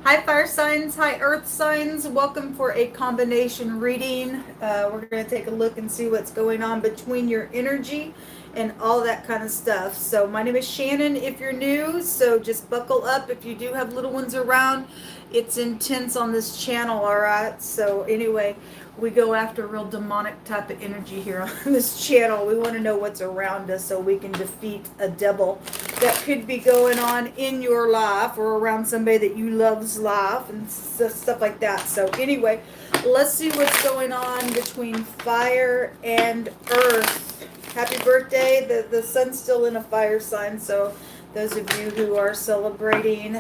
Hi fire signs, hi earth signs. Welcome for a combination reading. We're going to take a look and see what's going on between your energy and all that kind of stuff. So my name is Shannon if you're new, so just buckle up if you do have little ones around. It's intense on this channel, all right? So anyway, we go after real demonic type of energy here on this channel. We want to know what's around us so we can defeat a devil that could be going on in your life or around somebody that you love's life and stuff like that. So anyway, let's see what's going on between fire and earth. Happy birthday. The sun's still in a fire sign, so those of you who are celebrating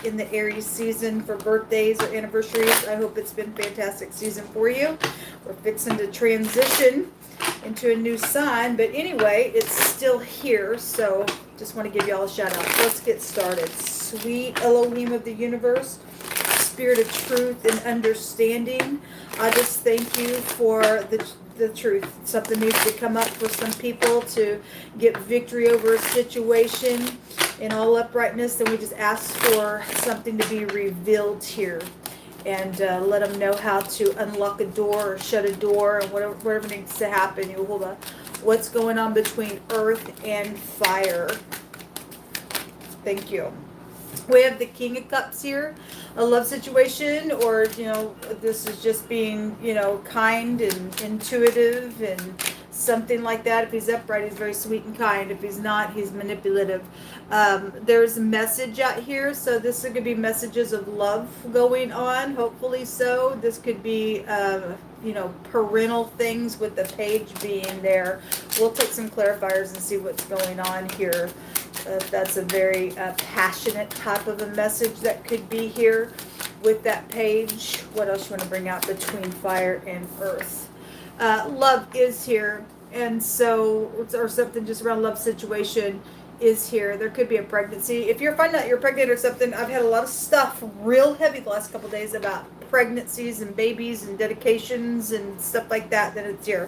in the Aries season for birthdays or anniversaries, I hope it's been a fantastic season for you. We're fixing to transition into a new sign, but anyway, it's still here, so just want to give y'all a shout out. Let's get started. Sweet Elohim of the universe, spirit of truth and understanding, I just thank you for the truth. Something needs to come up for some people to get victory over a situation in all uprightness, and we just ask for something to be revealed here. And let them know how to unlock a door or shut a door and whatever needs to happen. You hold on. What's going on between earth and fire? Thank you. We have the King of Cups here, a love situation, or, this is just being, kind and intuitive and something like that. If he's upright, he's very sweet and kind. If he's not, he's manipulative. There's a message out here, so this could be messages of love going on, hopefully so. This could be, parental things with the page being there. We'll take some clarifiers and see what's going on here. That's a very passionate type of a message that could be here with that page. What else you want to bring out between fire and earth? Love is here, and so, or something just around love situation is here. There could be a pregnancy. If you're finding out you're pregnant or something, I've had a lot of stuff real heavy the last couple days about pregnancies and babies and dedications and stuff like that, then it's here.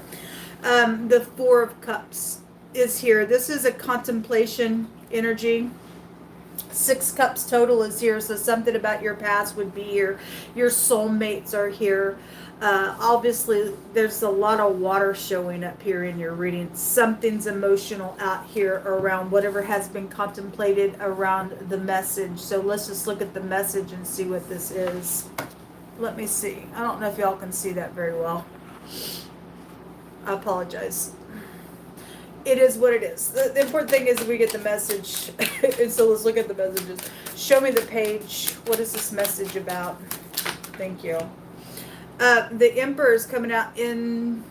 The Four of Cups is here. This is a contemplation energy. 6 cups total is here, so something about your past would be here. Your soulmates are here. Obviously, there's a lot of water showing up here in your reading. Something's emotional out here around whatever has been contemplated around the message. So let's just look at the message and see what this is. Let me see. I don't know if y'all can see that very well. I apologize. It is what it is. The important thing is we get the message. And so let's look at the messages. Show me the page. What is this message about? Thank you. The Emperor is coming out in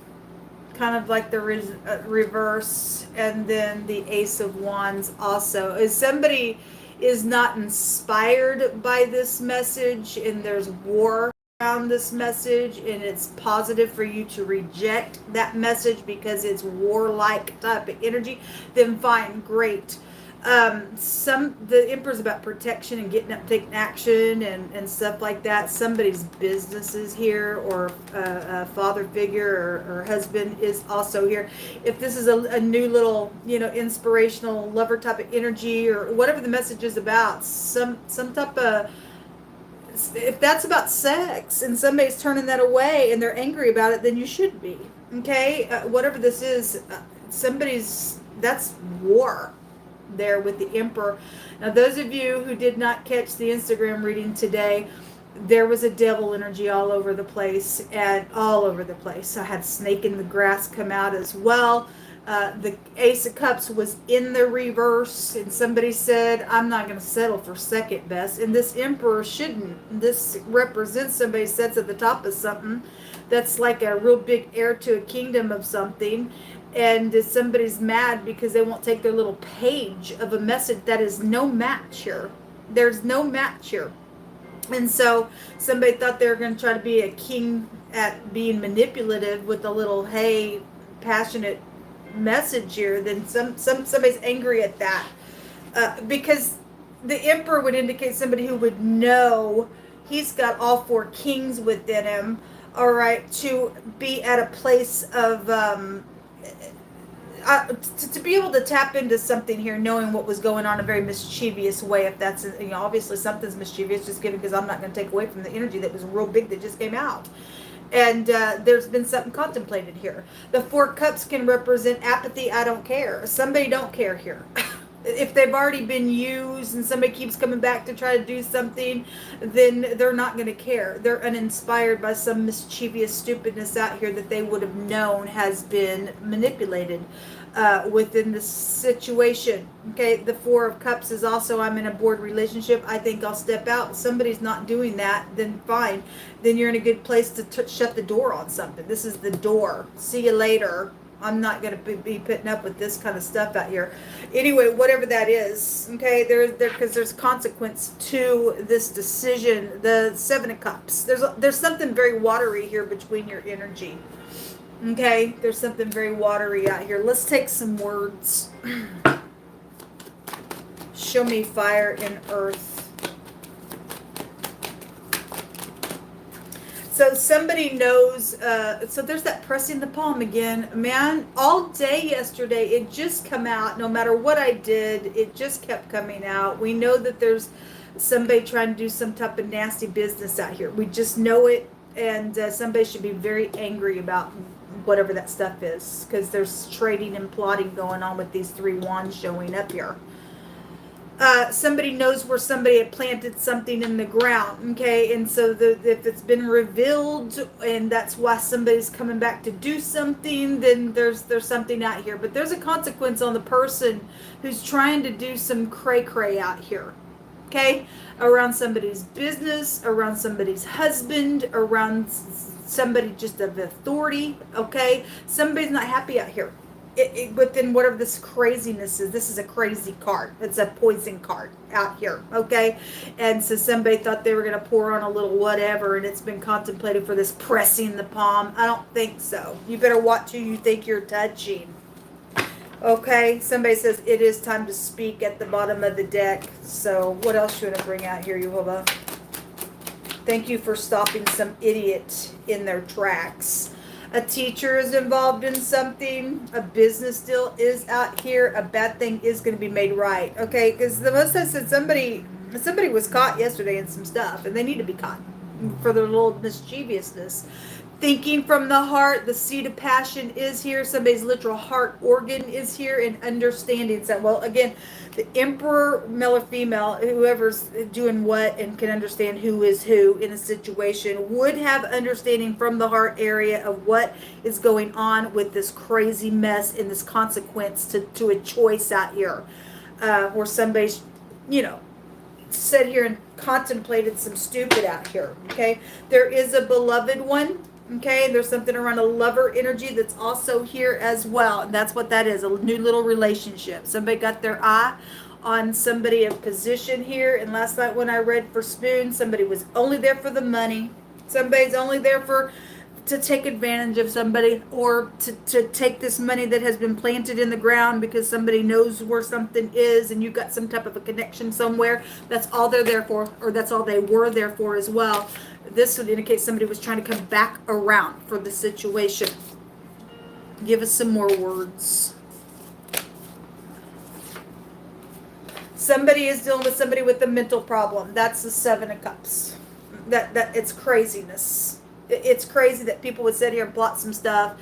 kind of like the reverse, and then the Ace of Wands also. If somebody is not inspired by this message and there's war around this message and it's positive for you to reject that message because it's warlike type of energy, then fine, great. The Emperor's about protection and getting up, taking action and stuff like that. Somebody's business is here, or a father figure or husband is also here. If this is a new little, inspirational lover type of energy or whatever the message is about, some type of, if that's about sex and somebody's turning that away and they're angry about it, then you should be. Okay? Whatever this is, that's war there with the Emperor. Now, those of you who did not catch the Instagram reading today, there was a devil energy all over the place, and all over the place. I had snake in the grass come out as well. The Ace of Cups was in the reverse, and somebody said, I'm not going to settle for second best. And this Emperor shouldn't. This represents somebody sits at the top of something that's like a real big heir to a kingdom of something. And somebody's mad because they won't take their little page of a message. That is no match here. There's no match here. And so somebody thought they were going to try to be a king at being manipulative with a little, hey, passionate message here. Then somebody's angry at that. Because the Emperor would indicate somebody who would know he's got all 4 kings within him, all right, to be at a place of to be able to tap into something here, knowing what was going on in a very mischievous way, if that's, obviously something's mischievous, just given, because I'm not going to take away from the energy that was real big that just came out. And there's been something contemplated here. The Four Cups can represent apathy. I don't care. Somebody don't care here. If they've already been used and somebody keeps coming back to try to do something, then they're not going to care. They're uninspired by some mischievous stupidness out here that they would have known has been manipulated within the situation. Okay, the Four of Cups is also, I'm in a bored relationship. I think I'll step out. If somebody's not doing that, then fine. Then you're in a good place to shut the door on something. This is the door. See you later. I'm not going to be putting up with this kind of stuff out here. Anyway, whatever that is, okay, because there's consequence to this decision. The Seven of Cups. There's something very watery here between your energy. Okay, there's something very watery out here. Let's take some words. Show me fire and earth. So somebody knows, so there's that pressing the palm again. Man, all day yesterday, it just come out. No matter what I did, it just kept coming out. We know that there's somebody trying to do some type of nasty business out here. We just know it, and somebody should be very angry about whatever that stuff is, because there's trading and plotting going on with these three wands showing up here. Somebody knows where somebody had planted something in the ground, okay, and so if it's been revealed and that's why somebody's coming back to do something, then there's something out here. But there's a consequence on the person who's trying to do some cray-cray out here, okay, around somebody's business, around somebody's husband, around somebody just of authority, okay. Somebody's not happy out here. Within whatever this craziness is. This is a crazy card. It's a poison card out here, okay? And so somebody thought they were going to pour on a little whatever, and it's been contemplated for this pressing the palm. I don't think so. You better watch who you think you're touching. Okay, somebody says it is time to speak at the bottom of the deck. So what else you want to bring out here, Yehovah? Thank you for stopping some idiot in their tracks. A teacher is involved in something. A business deal is out here. A bad thing is going to be made right. Okay, because the most I said somebody was caught yesterday in some stuff, and they need to be caught for their little mischievousness. Thinking from the heart, the seed of passion is here. Somebody's literal heart organ is here, and understanding. So, well, again, the emperor, male or female, whoever's doing what and can understand who is who in a situation, would have understanding from the heart area of what is going on with this crazy mess and this consequence to a choice out here, where somebody's, sat here and contemplated some stupid out here. Okay, there is a beloved one. Okay, there's something around a lover energy that's also here as well. And that's what that is, a new little relationship. Somebody got their eye on somebody of position here. And last night when I read for Spoon, somebody was only there for the money. Somebody's only there to take advantage of somebody, or to take this money that has been planted in the ground because somebody knows where something is and you've got some type of a connection somewhere. That's all they're there for, or that's all they were there for as well. This would indicate somebody was trying to come back around for the situation. Give us some more words. Somebody is dealing with somebody with a mental problem. That's the Seven of Cups. That it's craziness. It's crazy that people would sit here and plot some stuff,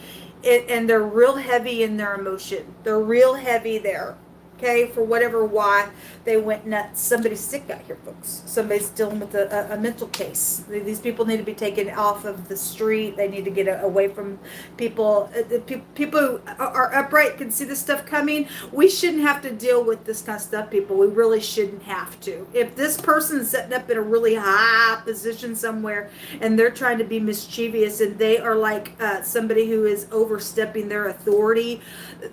and they're real heavy in their emotion. They're real heavy there. Okay, for whatever why they went nuts. Somebody's sick out here, folks. Somebody's dealing with a mental case. These people need to be taken off of the street. They need to get away from people. People who are upright can see this stuff coming. We shouldn't have to deal with this kind of stuff, people. We really shouldn't have to. If this person's setting up in a really high position somewhere and they're trying to be mischievous and they are like somebody who is overstepping their authority,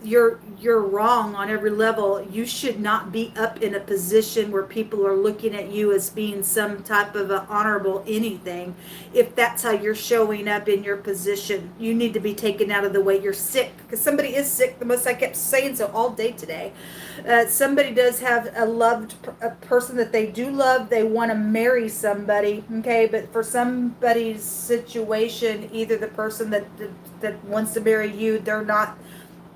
you're wrong on every level. You should not be up in a position where people are looking at you as being some type of an honorable anything. If that's how you're showing up in your position, you need to be taken out of the way. You're sick, because somebody is sick. The most I kept saying so all day today. Somebody does have a person that they do love. They want to marry somebody, okay? But for somebody's situation, either the person that wants to marry you, they're not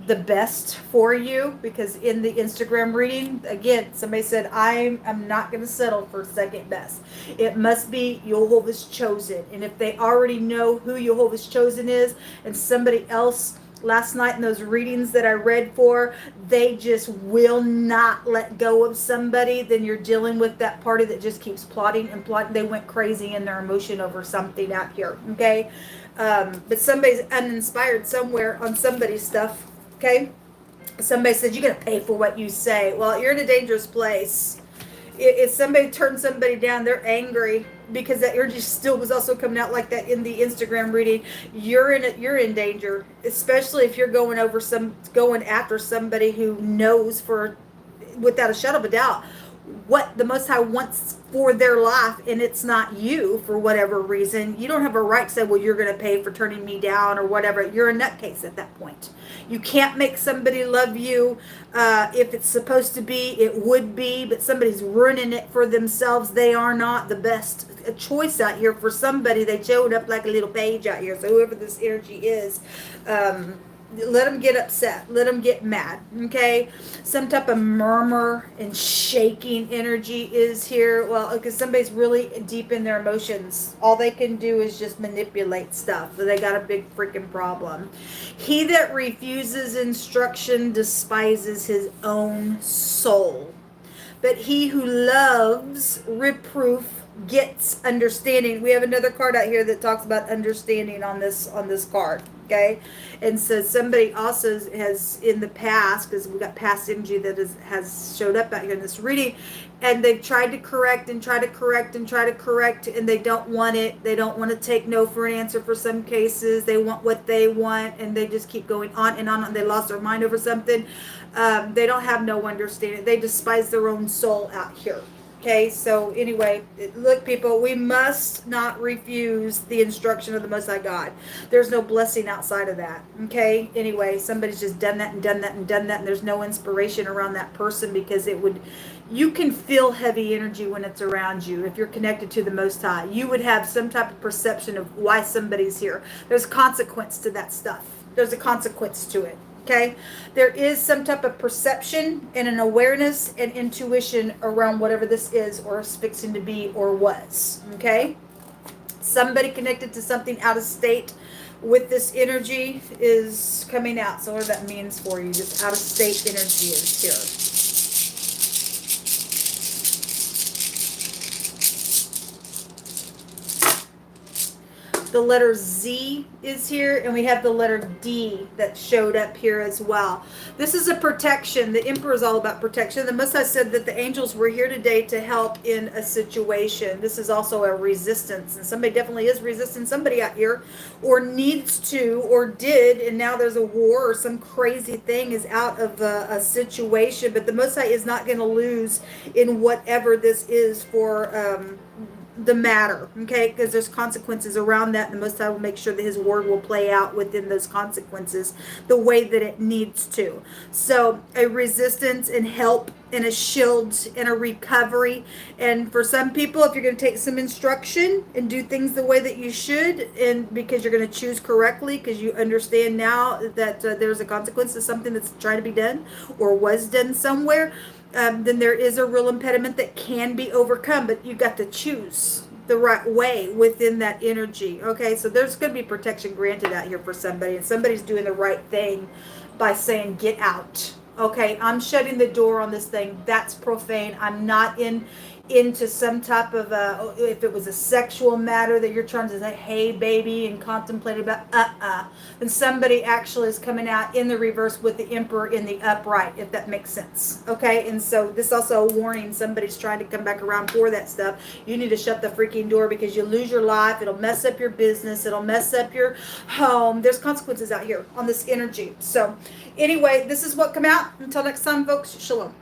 the best for you, because in the Instagram reading, again, somebody said, I'm not going to settle for second best. It must be Jehovah's Chosen. And if they already know who Jehovah's Chosen is, and somebody else last night in those readings that I read for, they just will not let go of somebody, then you're dealing with that party that just keeps plotting and plotting. They went crazy in their emotion over something out here, okay? But somebody's uninspired somewhere on somebody's stuff, okay? Somebody said, you're going to pay for what you say. Well, you're in a dangerous place. If somebody turns somebody down, they're angry, because that energy still was also coming out like that in the Instagram reading. You're in danger, especially if you're going after somebody who knows without a shadow of a doubt what the Most High wants for their life, and it's not you for whatever reason. You don't have a right to say, well, you're going to pay for turning me down or whatever. You're a nutcase at that point. You can't make somebody love you. If it's supposed to be, it would be, but somebody's ruining it for themselves. They are not the best choice out here for somebody. They showed up like a little page out here. So whoever this energy is, let them get upset. Let them get mad. Okay? Some type of murmur and shaking energy is here. Well, because somebody's really deep in their emotions. All they can do is just manipulate stuff. They got a big freaking problem. He that refuses instruction despises his own soul. But he who loves reproof gets understanding. We have another card out here that talks about understanding on this card. Okay, and so somebody also has in the past, because we got past energy that has showed up out here in this reading, and they've tried to correct and try to correct and try to correct, and they don't want it. They don't want to take no for an answer for some cases. They want what they want, and they just keep going on and on, and they lost their mind over something. They don't have no understanding. They despise their own soul out here. Okay, so anyway, look, people, we must not refuse the instruction of the Most High God. There's no blessing outside of that. Okay, anyway, somebody's just done that and done that and done that, and there's no inspiration around that person, because you can feel heavy energy when it's around you. If you're connected to the Most High, you would have some type of perception of why somebody's here. There's consequence to that stuff. There's a consequence to it. Okay, there is some type of perception and an awareness and intuition around whatever this is or is fixing to be or was. Okay, somebody connected to something out of state with this energy is coming out. So what that means for you, this out of state energy is here. The letter Z is here, and we have the letter D that showed up here as well. This is a protection. The Emperor is all about protection. The Most High said that the angels were here today to help in a situation. This is also a resistance, and somebody definitely is resisting somebody out here, or needs to, or did, and now there's a war or some crazy thing is out of a situation. But the Most High is not going to lose in whatever this is for the matter, okay, because there's consequences around that, and the Most High will make sure that his word will play out within those consequences the way that it needs to. So a resistance and help and a shield and a recovery. And for some people, if you're going to take some instruction and do things the way that you should, and because you're going to choose correctly, because you understand now that there's a consequence to something that's trying to be done or was done somewhere, then there is a real impediment that can be overcome, but you've got to choose the right way within that energy. Okay, so there's going to be protection granted out here for somebody, and somebody's doing the right thing by saying, get out. Okay, I'm shutting the door on this thing. That's profane. I'm not into some type of if it was a sexual matter that you're trying to say, hey baby, and contemplate about, then somebody actually is coming out in the reverse with the Emperor in the upright, if that makes sense. Okay, and so this is also a warning. Somebody's trying to come back around for that stuff. You need to shut the freaking door, because you lose your life. It'll mess up your business. It'll mess up your home. There's consequences out here on this energy. So anyway, this is what come out. Until next time, folks, shalom.